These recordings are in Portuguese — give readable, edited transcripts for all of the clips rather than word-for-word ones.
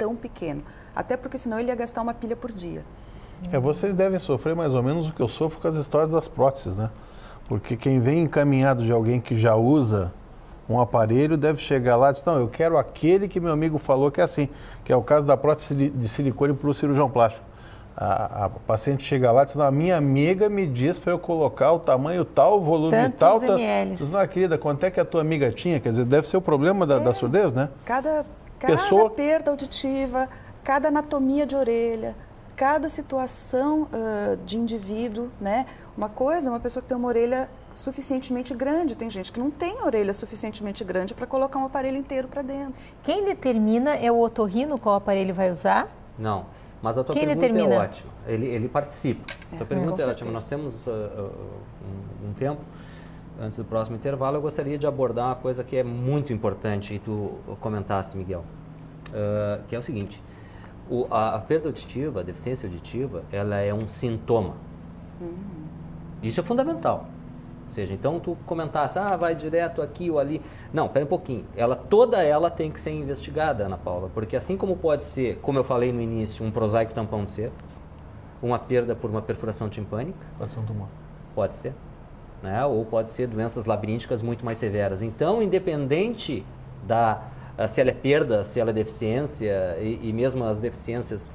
tão pequeno. Até porque senão ele ia gastar uma pilha por dia. Vocês devem sofrer mais ou menos o que eu sofro com as histórias das próteses, né? Porque quem vem encaminhado de alguém que já usa um aparelho deve chegar lá e dizer, não, eu quero aquele que meu amigo falou que é assim, que é o caso da prótese de silicone para o cirurgião plástico. A paciente chega lá e diz, não, a minha amiga me diz para eu colocar o tamanho tal, o volume tal. ml. Diz, não, querida, quanto é que a tua amiga tinha? Quer dizer, deve ser o problema da surdez, né? Cada Pessoa... perda auditiva, cada anatomia de orelha, cada situação de indivíduo, né? Uma pessoa que tem uma orelha suficientemente grande, tem gente que não tem orelha suficientemente grande para colocar um aparelho inteiro para dentro. Quem determina é o otorrino qual aparelho vai usar? Não, mas a tua Quem pergunta determina? é ótima, ele participa. A tua pergunta é ótima, nós temos um tempo, antes do próximo intervalo, eu gostaria de abordar uma coisa que é muito importante e tu comentasse, Miguel, que é o seguinte, a perda auditiva, a deficiência auditiva, ela é um sintoma. Isso é fundamental. Ou seja, então tu comentasse, vai direto aqui ou ali. Não, pera um pouquinho. Toda ela tem que ser investigada, Ana Paula, porque assim como pode ser, como eu falei no início, um prosaico tampão de cera, uma perda por uma perfuração timpânica. Pode ser um tumor. Pode ser. Né? Ou pode ser doenças labirínticas muito mais severas. Então, independente se ela é perda, se ela é deficiência e mesmo as deficiências,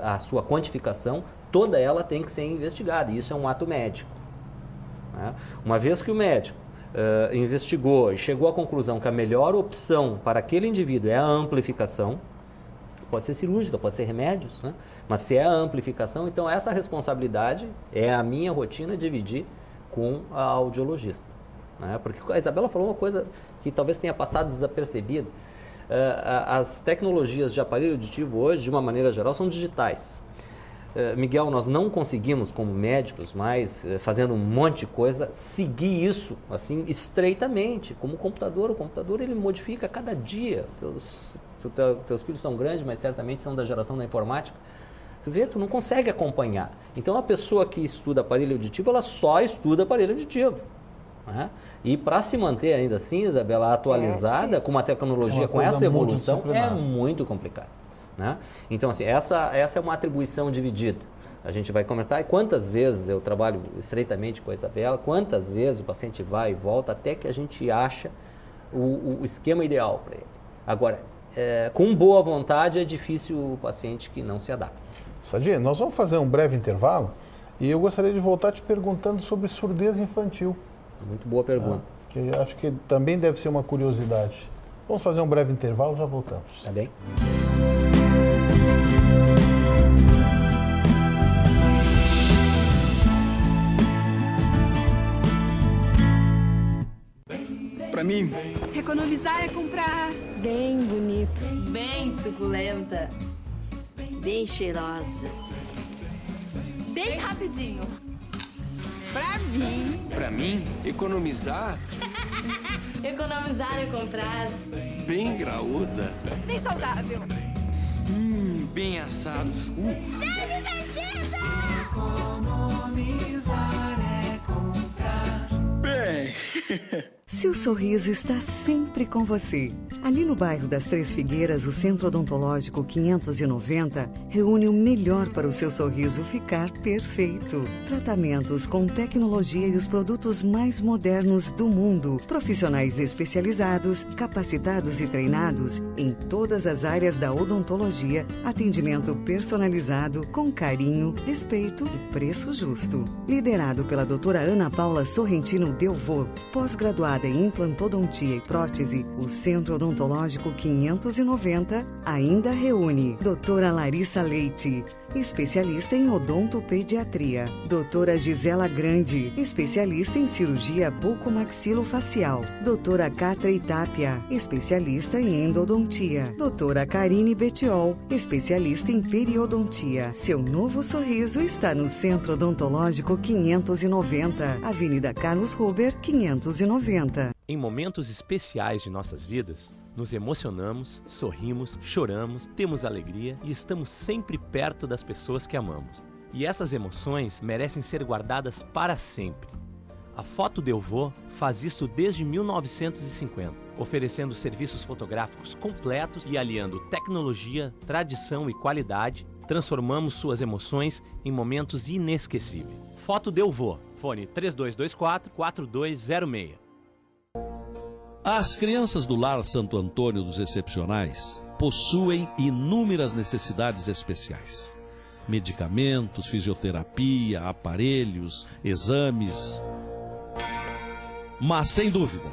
a sua quantificação, toda ela tem que ser investigada. E isso é um ato médico. Né? Uma vez que o médico investigou e chegou à conclusão que a melhor opção para aquele indivíduo é a amplificação, pode ser cirúrgica, pode ser remédios, né? Mas se é a amplificação, então essa responsabilidade é a minha rotina dividir com a audiologista. Né? Porque a Isabela falou uma coisa que talvez tenha passado desapercebida. As tecnologias de aparelho auditivo hoje, de uma maneira geral, são digitais. Miguel, nós não conseguimos, como médicos, mais fazendo um monte de coisa, seguir isso assim estreitamente, como o computador ele modifica a cada dia. Teus filhos são grandes, mas certamente são da geração da informática. Tu não consegue acompanhar. Então, a pessoa que estuda aparelho auditivo, ela só estuda aparelho auditivo. Né? E para se manter ainda assim, Isabela, atualizada com uma tecnologia, com essa evolução, é muito complicado. Né? Então, assim, essa é uma atribuição dividida. A gente vai comentar e quantas vezes eu trabalho estreitamente com a Isabela, quantas vezes o paciente vai e volta até que a gente acha o esquema ideal para ele. Agora, com boa vontade é difícil o paciente que não se adapta. Sadia, nós vamos fazer um breve intervalo e eu gostaria de voltar te perguntando sobre surdez infantil. Muito boa pergunta. Que acho que também deve ser uma curiosidade. Vamos fazer um breve intervalo, já voltamos. Tá bem? Pra mim, economizar é comprar bem bonito, bem suculenta, bem cheirosa, bem rapidinho. Pra mim, economizar economizar é comprar bem graúda, bem saudável, bem assado. Bem divertido! Economizar é comprar bem. Seu sorriso está sempre com você. Ali no bairro das Três Figueiras, o Centro Odontológico 590 reúne o melhor para o seu sorriso ficar perfeito. Tratamentos com tecnologia e os produtos mais modernos do mundo. Profissionais especializados, capacitados e treinados em todas as áreas da odontologia. Atendimento personalizado, com carinho, respeito e preço justo. Liderado pela doutora Ana Paula Sorrentino Delvaux, pós-graduada em implantodontia e prótese, o Centro Odontológico 590 ainda reúne doutora Larissa Leite, especialista em odontopediatria, doutora Gisela Grande, especialista em cirurgia bucomaxilofacial, doutora Catra Itápia, especialista em endodontia, doutora Karine Betiol, especialista em periodontia. Seu novo sorriso está no Centro Odontológico 590, Avenida Carlos Ruber, 590. Em momentos especiais de nossas vidas, nos emocionamos, sorrimos, choramos, temos alegria e estamos sempre perto das pessoas que amamos. E essas emoções merecem ser guardadas para sempre. A Foto Delvaux faz isso desde 1950. oferecendo serviços fotográficos completos e aliando tecnologia, tradição e qualidade, transformamos suas emoções em momentos inesquecíveis. Foto Delvaux, fone 3224-4206. As crianças do Lar Santo Antônio dos Excepcionais possuem inúmeras necessidades especiais. Medicamentos, fisioterapia, aparelhos, exames. Mas, sem dúvida,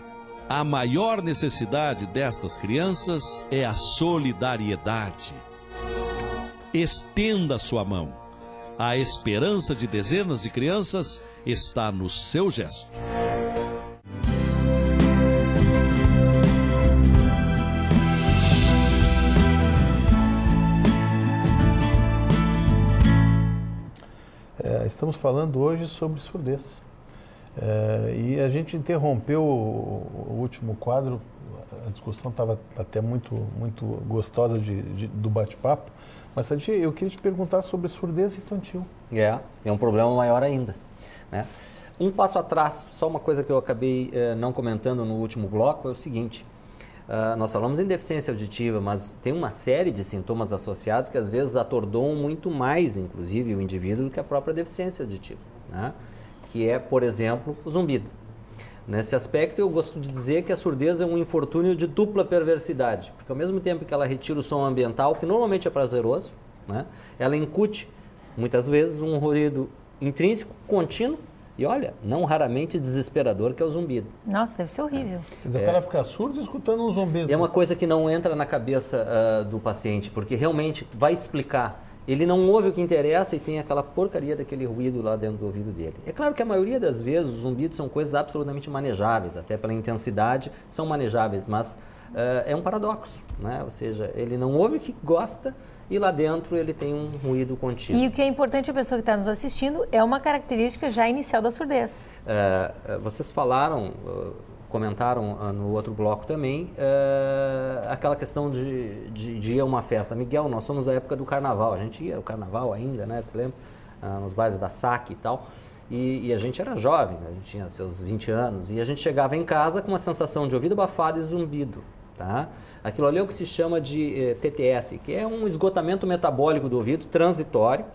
a maior necessidade destas crianças é a solidariedade. Estenda sua mão. A esperança de dezenas de crianças está no seu gesto. Estamos falando hoje sobre surdez. E a gente interrompeu o último quadro, a discussão estava até muito gostosa do bate-papo, mas Sadi, eu queria te perguntar sobre surdez infantil. É um problema maior ainda, né? Um passo atrás, só uma coisa que eu acabei não comentando no último bloco é o seguinte: nós falamos em deficiência auditiva, mas tem uma série de sintomas associados que às vezes atordoam muito mais, inclusive, o indivíduo do que a própria deficiência auditiva, né? Que é, por exemplo, o zumbido. Nesse aspecto, eu gosto de dizer que a surdez é um infortúnio de dupla perversidade, porque ao mesmo tempo que ela retira o som ambiental, que normalmente é prazeroso, né, ela incute, muitas vezes, um ruído intrínseco, contínuo, e olha, não raramente desesperador, que é o zumbido. Nossa, deve ser horrível. Quer dizer, o cara fica surdo escutando um zumbido. É uma coisa que não entra na cabeça do paciente, porque realmente vai explicar. Ele não ouve o que interessa e tem aquela porcaria daquele ruído lá dentro do ouvido dele. É claro que a maioria das vezes os zumbidos são coisas absolutamente manejáveis, até pela intensidade são manejáveis, mas é um paradoxo, né? Ou seja, ele não ouve o que gosta e lá dentro ele tem um ruído contínuo. E o que é importante, a pessoa que está nos assistindo, é uma característica já inicial da surdez. Vocês comentaram no outro bloco também, aquela questão de ir a uma festa. Miguel, nós somos da época do carnaval, a gente ia ao carnaval ainda, né, você lembra? Nos bailes da SAC e tal, e a gente era jovem, a gente tinha seus 20 anos, e a gente chegava em casa com uma sensação de ouvido abafado e zumbido, tá? Aquilo ali é o que se chama de TTS, que é um esgotamento metabólico do ouvido transitório,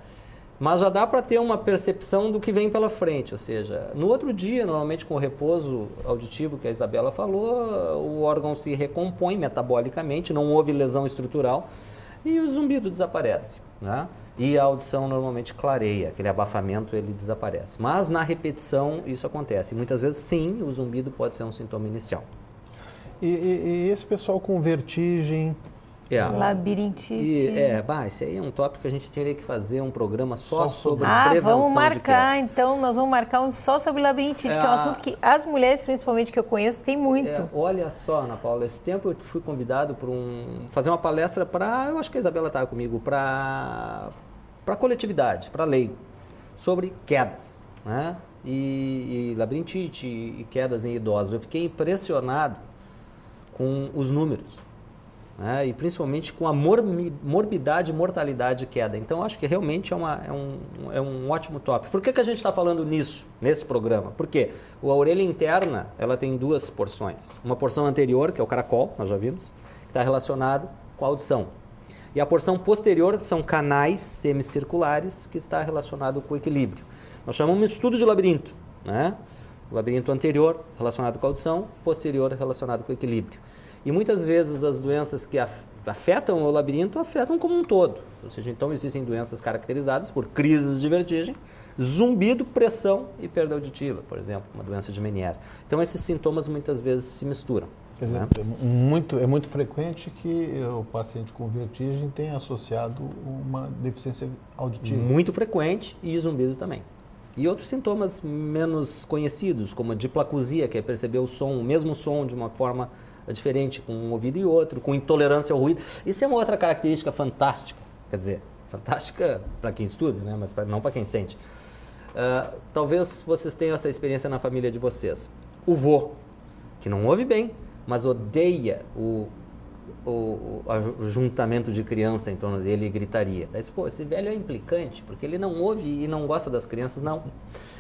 mas já dá para ter uma percepção do que vem pela frente, ou seja, no outro dia, normalmente com o repouso auditivo que a Isabela falou, o órgão se recompõe metabolicamente, não houve lesão estrutural e o zumbido desaparece, né? E a audição normalmente clareia, aquele abafamento ele desaparece. Mas na repetição isso acontece. Muitas vezes sim, o zumbido pode ser um sintoma inicial. E esse pessoal com vertigem... Labirintite. Esse aí é um tópico que a gente teria que fazer um programa só sobre prevenção vamos marcar, de quedas. então, nós vamos marcar um só sobre labirintite, que é um assunto que as mulheres, principalmente, que eu conheço, tem muito. Olha só, Ana Paula, esse tempo eu fui convidado para fazer uma palestra eu acho que a Isabela estava comigo, para coletividade, para leigo, sobre quedas, né? E labirintite e quedas em idosos. Eu fiquei impressionado com os números, né? E principalmente com a morbidade e mortalidade de queda. Então, acho que realmente é um ótimo tópico. Por que a gente está falando nisso, nesse programa? Porque a orelha interna ela tem duas porções. Uma porção anterior, que é o caracol, nós já vimos, que está relacionado com a audição. E a porção posterior são canais semicirculares, que está relacionado com o equilíbrio. Nós chamamos de estudo de labirinto, né? O labirinto anterior relacionado com a audição, posterior relacionado com o equilíbrio. E muitas vezes as doenças que afetam o labirinto afetam como um todo. Ou seja, então existem doenças caracterizadas por crises de vertigem, zumbido, pressão e perda auditiva, por exemplo, uma doença de Meniere. Então esses sintomas muitas vezes se misturam. Quer dizer, né? É muito frequente que o paciente com vertigem tenha associado uma deficiência auditiva. Muito frequente, e zumbido também. E outros sintomas menos conhecidos, como a diplacusia, que é perceber o mesmo som de uma forma diferente com um ouvido e outro, com intolerância ao ruído. Isso é uma outra característica fantástica, quer dizer, fantástica para quem estuda, né? Mas não para quem sente. Talvez vocês tenham essa experiência na família de vocês. O vô, que não ouve bem, mas odeia o o juntamento de criança em torno dele e gritaria. Daí, pô, esse velho é implicante, porque ele não ouve e não gosta das crianças, não.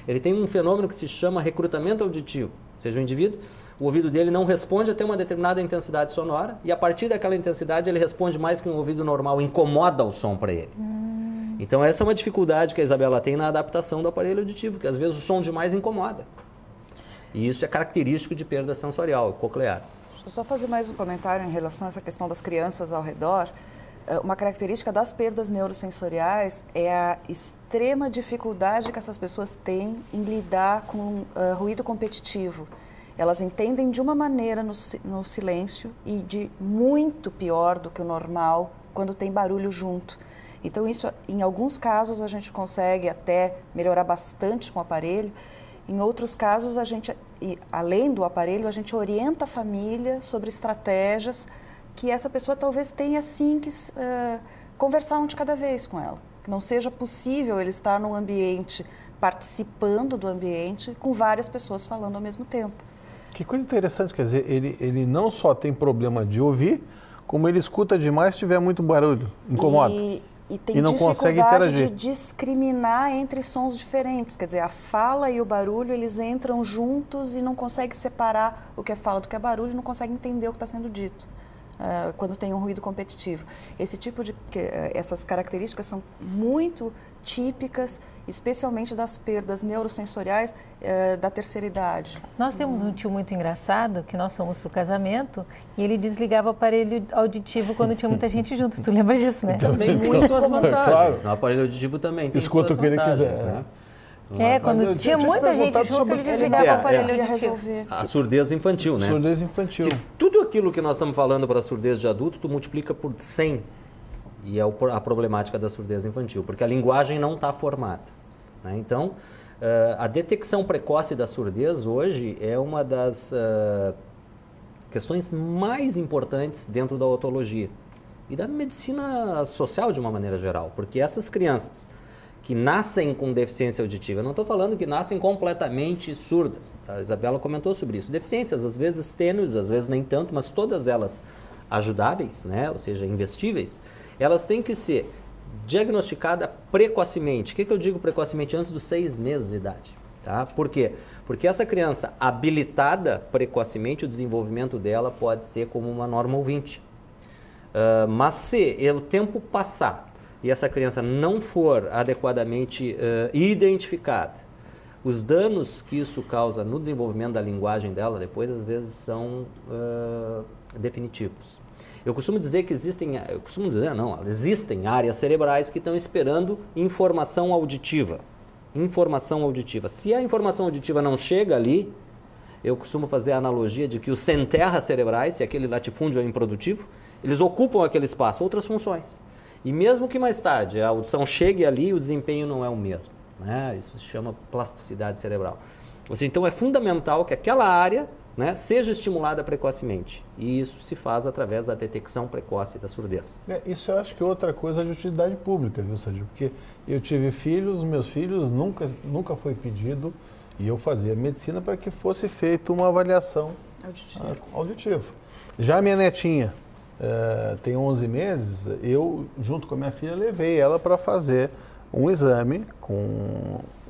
Ele tem um fenômeno que se chama recrutamento auditivo. Ou seja, o indivíduo, o ouvido dele não responde até uma determinada intensidade sonora, e a partir daquela intensidade ele responde mais que um ouvido normal, incomoda o som para ele. Então essa é uma dificuldade que a Isabela tem na adaptação do aparelho auditivo, que às vezes o som demais incomoda. E isso é característico de perda sensorial, coclear. Deixa eu só fazer mais um comentário em relação a essa questão das crianças ao redor. Uma característica das perdas neurosensoriais é a extrema dificuldade que essas pessoas têm em lidar com ruído competitivo. Elas entendem de uma maneira no silêncio e de muito pior do que o normal quando tem barulho junto. Então isso, em alguns casos, a gente consegue até melhorar bastante com o aparelho. Em outros casos, a gente, além do aparelho, a gente orienta a família sobre estratégias que essa pessoa talvez tenha, sim, que conversar um de cada vez com ela. Que não seja possível ele estar num ambiente, participando do ambiente, com várias pessoas falando ao mesmo tempo. Que coisa interessante, quer dizer, ele não só tem problema de ouvir, como ele escuta demais se tiver muito barulho, incomoda. E tem não consegue dificuldade interagir. de discriminar entre sons diferentes. Quer dizer, a fala e o barulho, eles entram juntos e não conseguem separar o que é fala do que é barulho e não conseguem entender o que está sendo dito. Quando tem um ruído competitivo. Essas características são muito típicas, especialmente das perdas neurosensoriais da terceira idade. Nós temos um tio muito engraçado, que nós fomos para o casamento, e ele desligava o aparelho auditivo quando tinha muita gente junto. Tu lembra disso, né? Também tem suas vantagens. Claro. O aparelho auditivo também tem Escuta suas o que ele vantagens, quiser, né? Quando tinha muita gente junto, ele desligava o aparelho auditivo. A surdez infantil, né? Surdez infantil. Se tudo aquilo que nós estamos falando para a surdez de adulto, tu multiplica por 100. E é a problemática da surdez infantil, porque a linguagem não está formada, né? Então, a detecção precoce da surdez hoje é uma das questões mais importantes dentro da otologia e da medicina social de uma maneira geral, porque essas crianças que nascem com deficiência auditiva, eu não estou falando que nascem completamente surdas, a Isabela comentou sobre isso, deficiências às vezes tênues, às vezes nem tanto, mas todas elas ajudáveis, né? Ou seja, investíveis, elas têm que ser diagnosticadas precocemente. O que eu digo precocemente? Antes dos 6 meses de idade. Tá? Por quê? Porque essa criança habilitada precocemente, o desenvolvimento dela pode ser como uma norma ouvinte. Mas se o tempo passar e essa criança não for adequadamente identificada, os danos que isso causa no desenvolvimento da linguagem dela depois, às vezes, são definitivos. Eu costumo dizer que existem áreas cerebrais que estão esperando informação auditiva. Se a informação auditiva não chega ali, eu costumo fazer a analogia de que os centerras cerebrais, se aquele latifúndio é improdutivo, eles ocupam aquele espaço, outras funções. E mesmo que mais tarde a audição chegue ali, o desempenho não é o mesmo, né? Isso se chama plasticidade cerebral. Então é fundamental que aquela área, né, seja estimulada precocemente. E isso se faz através da detecção precoce da surdez. Isso eu acho que é outra coisa de utilidade pública, viu, Sérgio? Porque eu tive filhos, meus filhos nunca foi pedido, e eu fazia medicina para que fosse feita uma avaliação auditiva. Já a minha netinha tem 11 meses, eu, junto com a minha filha, levei ela para fazer um exame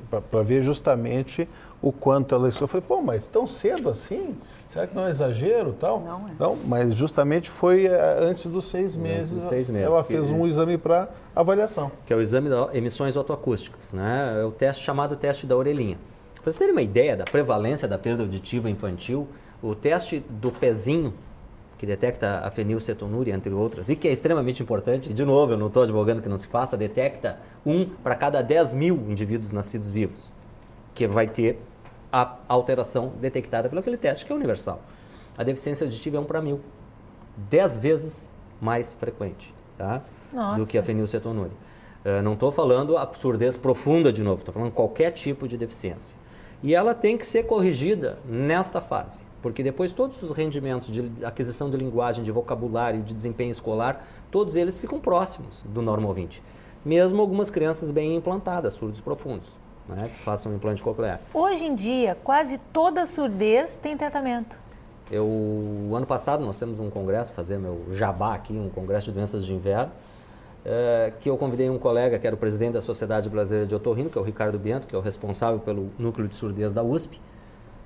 para ver justamente o quanto ela escutou. Eu falei, pô, mas tão cedo assim? Será que não é exagero tal? Não é. Não, mas justamente foi antes dos 6 meses. Antes dos 6 meses. Ela fez um exame para avaliação. Que é o exame de emissões otoacústicas, né? É o teste chamado teste da orelhinha. Para vocês terem uma ideia da prevalência da perda auditiva infantil, o teste do pezinho, que detecta a fenilcetonúria, entre outras, e que é extremamente importante, de novo, eu não estou advogando que não se faça, detecta 1 para cada 10 mil indivíduos nascidos vivos, que vai ter a alteração detectada pelo aquele teste, que é universal. A deficiência auditiva é 1 para 1000, 10 vezes mais frequente, tá? Do que a fenilcetonúria. Não estou falando a surdez profunda de novo, estou falando qualquer tipo de deficiência. E ela tem que ser corrigida nesta fase, porque depois todos os rendimentos de aquisição de linguagem, de vocabulário, de desempenho escolar, todos eles ficam próximos do normal ouvinte. Mesmo algumas crianças bem implantadas, surdos profundos, né, que façam um implante coclear. Hoje em dia, quase toda surdez tem tratamento. O ano passado nós temos um congresso, fazer meu jabá aqui, um congresso de doenças de inverno, que eu convidei um colega que era o presidente da Sociedade Brasileira de Otorrino, que é o Ricardo Bento, que é o responsável pelo núcleo de surdez da USP,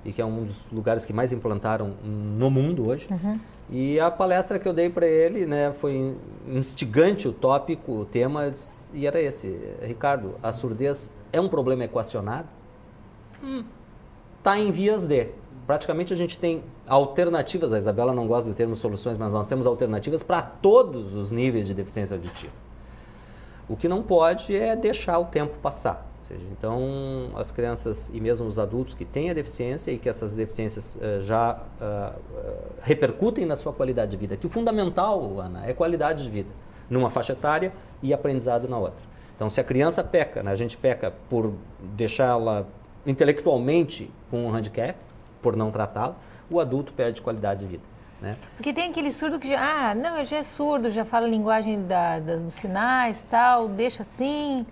e que é um dos lugares que mais implantaram no mundo hoje. E a palestra que eu dei para ele, né, foi instigante o tópico, o tema, e era esse: Ricardo, a surdez é um problema equacionado? Está em vias de. Praticamente a gente tem alternativas, a Isabela não gosta do termo soluções, mas nós temos alternativas para todos os níveis de deficiência auditiva. O que não pode é deixar o tempo passar. Ou seja, então, as crianças e mesmo os adultos que têm a deficiência e que essas deficiências já repercutem na sua qualidade de vida, que o fundamental, Ana, é qualidade de vida, numa faixa etária e aprendizado na outra. Então, se a criança peca, né, a gente peca por deixá-la intelectualmente com um handicap, por não tratá-lo, o adulto perde qualidade de vida. Né? Porque tem aquele surdo que já, não, ele já é surdo, já fala a linguagem dos sinais, tal, deixa assim.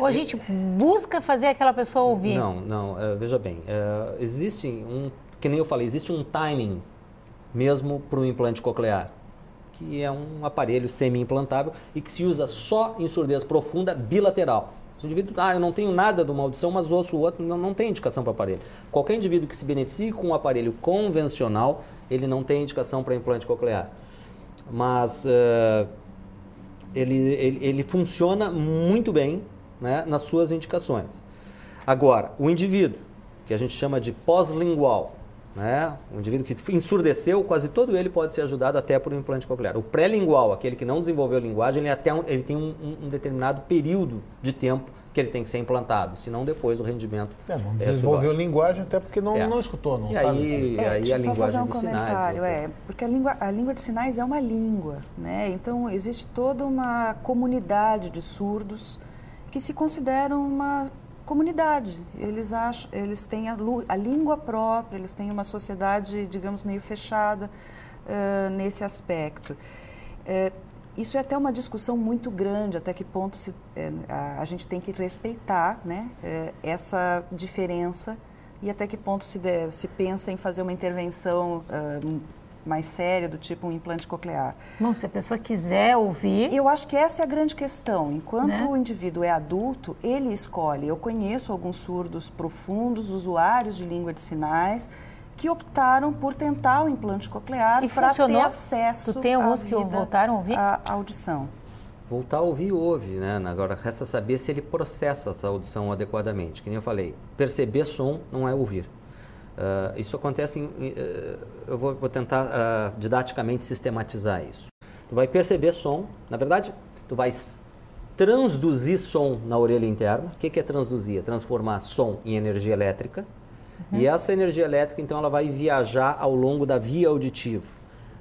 Ou a gente busca fazer aquela pessoa ouvir? Não, veja bem, existe que nem eu falei, existe um timing mesmo para o implante coclear, que é um aparelho semi-implantável e que se usa só em surdez profunda bilateral. Se o indivíduo, eu não tenho nada de uma audição, mas ouço o outro, não tem indicação para aparelho. Qualquer indivíduo que se beneficie com um aparelho convencional, ele não tem indicação para implante coclear. Mas ele funciona muito bem, né, nas suas indicações. Agora, o indivíduo, que a gente chama de pós-lingual, né, o indivíduo que ensurdeceu, quase todo ele pode ser ajudado até por um implante coclear. O pré-lingual, aquele que não desenvolveu linguagem, ele tem um determinado período de tempo que ele tem que ser implantado, senão depois o rendimento não desenvolveu linguagem até porque não escutou, não sabe. Aí a linguagem só fazer um comentário, porque a língua de sinais é uma língua, né? Então existe toda uma comunidade de surdos que se consideram uma comunidade. Eles têm a língua própria, eles têm uma sociedade, digamos, meio fechada nesse aspecto. Isso é até uma discussão muito grande, até que ponto a gente tem que respeitar, né, essa diferença e até que ponto se pensa em fazer uma intervenção mais séria, do tipo um implante coclear. Bom, se a pessoa quiser ouvir... Eu acho que essa é a grande questão. Enquanto o indivíduo é adulto, ele escolhe. Eu conheço alguns surdos profundos, usuários de língua de sinais, que optaram por tentar o implante coclear para ter acesso voltaram a ouvir? À audição. Voltar a ouvir, ouve, né? Agora resta saber se ele processa essa audição adequadamente. Que nem eu falei, perceber som não é ouvir. Isso acontece, eu vou tentar didaticamente sistematizar isso. Tu vai perceber som, na verdade, tu vai transduzir som na orelha interna. O que é transduzir? É transformar som em energia elétrica. E essa energia elétrica, então, ela vai viajar ao longo da via auditiva.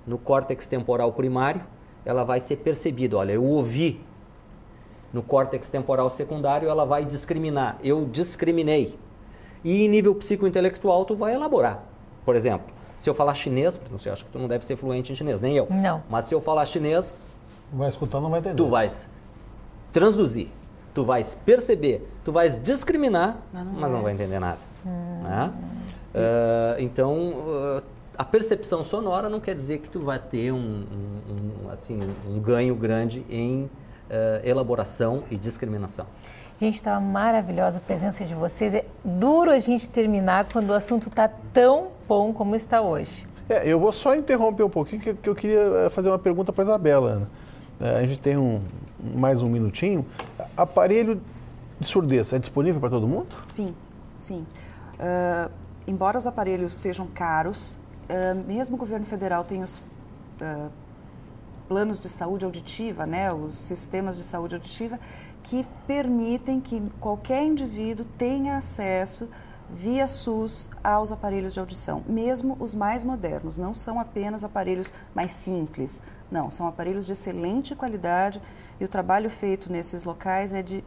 No córtex temporal primário, ela vai ser percebida. Olha, eu ouvi. No córtex temporal secundário, ela vai discriminar. Eu discriminei. E em nível psicointelectual, tu vai elaborar. Por exemplo, se eu falar chinês, não sei, acho que tu não deve ser fluente em chinês, nem eu. Não. Mas se eu falar chinês... Vai escutar, não vai entender. Tu vais transduzir, tu vais perceber, tu vais discriminar, mas não vai entender nada. Né? Então, a percepção sonora não quer dizer que tu vai ter um ganho grande em elaboração e discriminação. Gente, estava maravilhosa a presença de vocês. É duro a gente terminar quando o assunto está tão bom como está hoje. Eu vou só interromper um pouquinho, que eu queria fazer uma pergunta para a Isabela, Ana. A gente tem mais um minutinho. Aparelho de surdez é disponível para todo mundo? Sim, sim. Embora os aparelhos sejam caros, mesmo o governo federal tem os planos de saúde auditiva, né, os sistemas de saúde auditiva, que permitem que qualquer indivíduo tenha acesso via SUS aos aparelhos de audição, mesmo os mais modernos. Não são apenas aparelhos mais simples, não, são aparelhos de excelente qualidade e o trabalho feito nesses locais é de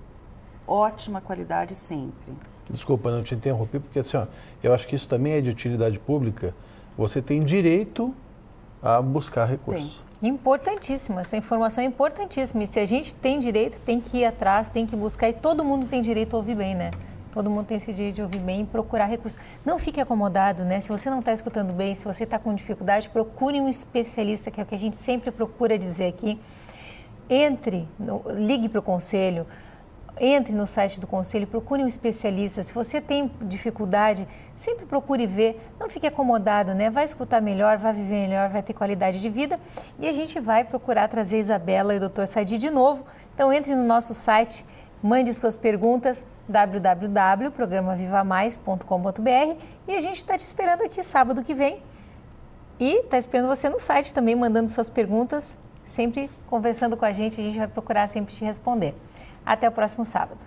ótima qualidade sempre. Desculpa, não te interrompi, porque assim, eu acho que isso também é de utilidade pública. Você tem direito a buscar recursos. Tem. Importantíssima, essa informação é importantíssima. E se a gente tem direito, tem que ir atrás, tem que buscar. E todo mundo tem direito a ouvir bem, né? Todo mundo tem esse direito de ouvir bem e procurar recursos. Não fique acomodado, né? Se você não está escutando bem, se você está com dificuldade, procure um especialista, que é o que a gente sempre procura dizer aqui. Ligue para o conselho, entre no site do conselho, procure um especialista. Se você tem dificuldade, sempre procure ver, não fique acomodado, né? Vai escutar melhor, vai viver melhor, vai ter qualidade de vida. E a gente vai procurar trazer a Isabela e o Dr. Sadi de novo. Então entre no nosso site, mande suas perguntas, www.programavivamais.com.br, e a gente está te esperando aqui sábado que vem. E está esperando você no site também, mandando suas perguntas, sempre conversando com a gente vai procurar sempre te responder. Até o próximo sábado.